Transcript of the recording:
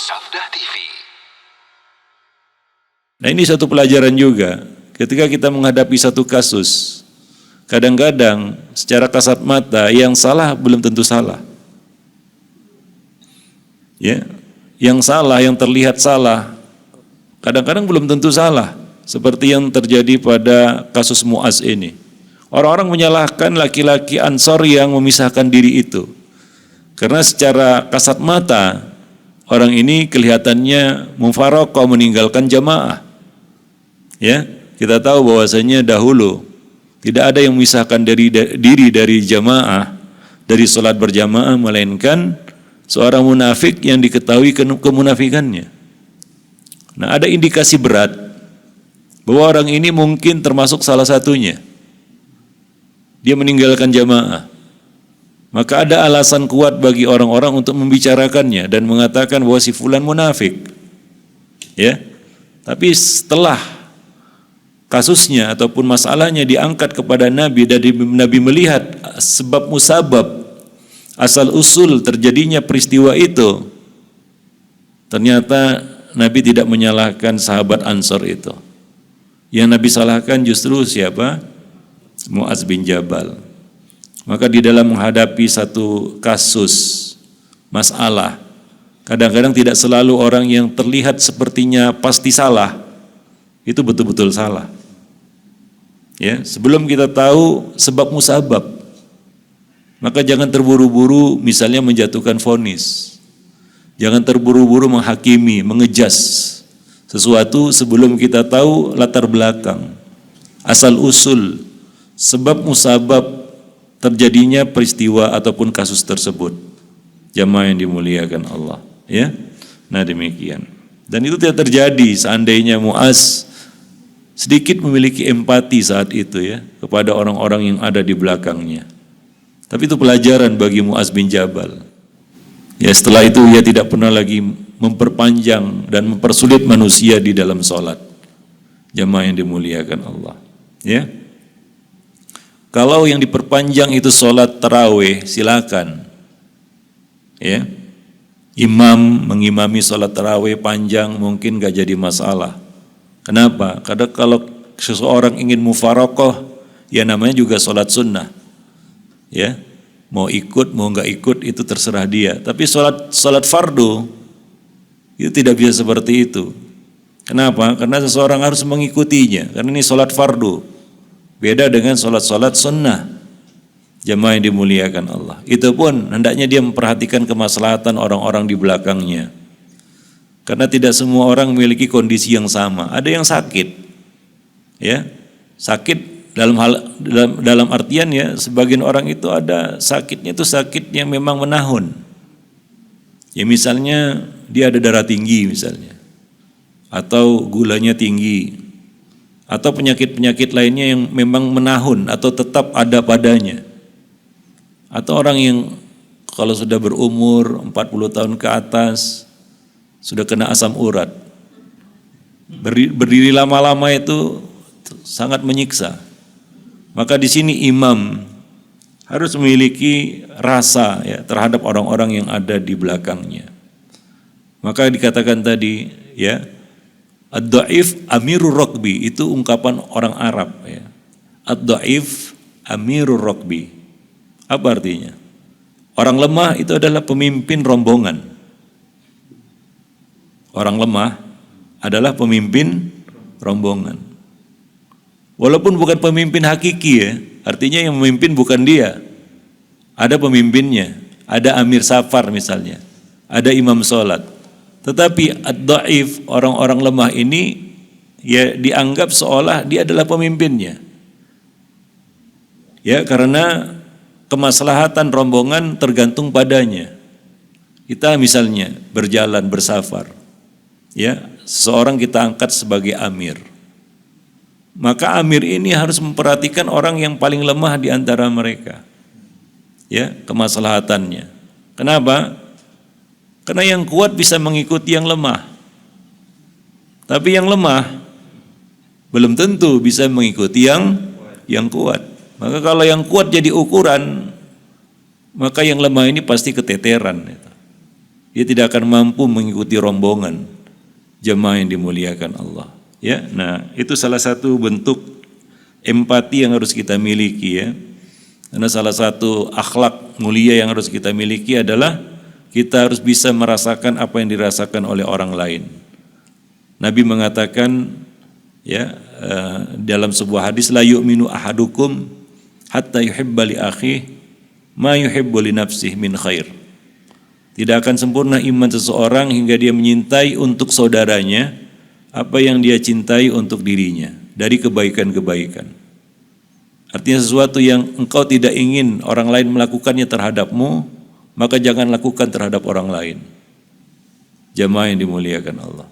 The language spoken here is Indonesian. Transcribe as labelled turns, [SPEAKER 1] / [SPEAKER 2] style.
[SPEAKER 1] Sabda TV.
[SPEAKER 2] Nah, ini satu pelajaran juga. Ketika kita menghadapi satu kasus, kadang-kadang secara kasat mata yang salah belum tentu salah. Ya, yang salah, yang terlihat salah, kadang-kadang belum tentu salah. Seperti yang terjadi pada kasus Muaz ini. Orang-orang menyalahkan laki-laki Ansor yang memisahkan diri itu. Karena secara kasat mata, orang ini kelihatannya mufaraqah, meninggalkan jamaah. Ya, kita tahu bahwasanya dahulu tidak ada yang memisahkan diri dari jamaah, dari sholat berjamaah, melainkan seorang munafik yang diketahui kemunafikannya. Nah, ada indikasi berat bahwa orang ini mungkin termasuk salah satunya. Dia meninggalkan jamaah. Maka ada alasan kuat bagi orang-orang untuk membicarakannya dan mengatakan bahwa si fulan munafik. Ya. Tapi setelah kasusnya ataupun masalahnya diangkat kepada Nabi dan Nabi melihat sebab musabab, asal usul terjadinya peristiwa itu, ternyata Nabi tidak menyalahkan sahabat Ansor itu. Yang Nabi salahkan justru siapa? Muaz bin Jabal. Maka di dalam menghadapi satu kasus, masalah, kadang-kadang tidak selalu orang yang terlihat sepertinya pasti salah, itu betul-betul salah. Ya, sebelum kita tahu sebab musabab, maka jangan terburu-buru misalnya menjatuhkan vonis. Jangan terburu-buru menghakimi, mengejas sesuatu sebelum kita tahu latar belakang, asal usul, sebab musabab terjadinya peristiwa ataupun kasus tersebut. Jamaah yang dimuliakan Allah, ya. Nah, demikian. Dan itu tidak terjadi seandainya Muaz sedikit memiliki empati saat itu, ya, kepada orang-orang yang ada di belakangnya. Tapi itu pelajaran bagi Muaz bin Jabal. Ya, setelah itu ia tidak pernah lagi memperpanjang dan mempersulit manusia di dalam sholat. Jamaah yang dimuliakan Allah, ya. Kalau yang diperpanjang itu sholat tarawih, silakan. Ya, imam mengimami sholat tarawih panjang mungkin gak jadi masalah. Kenapa? Karena kalau seseorang ingin mufaraqah, ya namanya juga sholat sunnah. Ya, mau ikut mau nggak ikut itu terserah dia. Tapi sholat fardu itu tidak bisa seperti itu. Kenapa? Karena seseorang harus mengikutinya. Karena ini sholat fardu. Beda dengan sholat-sholat sunnah. Jamaah yang dimuliakan Allah. Itu pun hendaknya dia memperhatikan kemaslahatan orang-orang di belakangnya. Karena tidak semua orang memiliki kondisi yang sama. Ada yang sakit, ya, sakit dalam artian, ya, sebagian orang itu ada sakitnya itu sakit yang memang menahun. Ya, misalnya dia ada darah tinggi misalnya, atau gulanya tinggi, atau penyakit-penyakit lainnya yang memang menahun atau tetap ada padanya. Atau orang yang kalau sudah berumur 40 tahun ke atas, sudah kena asam urat, berdiri lama-lama itu sangat menyiksa. Maka di sini imam harus memiliki rasa, ya, terhadap orang-orang yang ada di belakangnya. Maka dikatakan tadi, ya, ad-dhaif amirur rokbi, itu ungkapan orang Arab, ya. Ad-dhaif amirur rokbi. Apa artinya? Orang lemah itu adalah pemimpin rombongan. Orang lemah adalah pemimpin rombongan. Walaupun bukan pemimpin hakiki, ya, artinya yang memimpin bukan dia. Ada pemimpinnya, ada amir safar misalnya, ada imam sholat. Tetapi ad-dhaif, orang-orang lemah ini, ya, dianggap seolah dia adalah pemimpinnya. Ya, karena kemaslahatan rombongan tergantung padanya. Kita misalnya berjalan bersafar, ya, seseorang kita angkat sebagai amir. Maka amir ini harus memperhatikan orang yang paling lemah di antara mereka. Ya, kemaslahatannya. Kenapa? Karena yang kuat bisa mengikuti yang lemah. Tapi yang lemah belum tentu bisa mengikuti yang kuat. Maka kalau yang kuat jadi ukuran, maka yang lemah ini pasti keteteran. dia tidak akan mampu mengikuti rombongan jemaah yang dimuliakan Allah. Ya, nah itu salah satu bentuk empati yang harus kita miliki ya. Karena salah satu akhlak mulia yang harus kita miliki adalah kita harus bisa merasakan apa yang dirasakan oleh orang lain. Nabi mengatakan ya dalam sebuah hadis, la yu'minu ahadukum hatta yuhibba li akhihi ma yuhibbu li nafsihi min khair. Tidak akan sempurna iman seseorang hingga dia menyintai untuk saudaranya apa yang dia cintai untuk dirinya dari kebaikan-kebaikan. Artinya sesuatu yang engkau tidak ingin orang lain melakukannya terhadapmu, maka jangan lakukan terhadap orang lain. Jamaah yang dimuliakan Allah.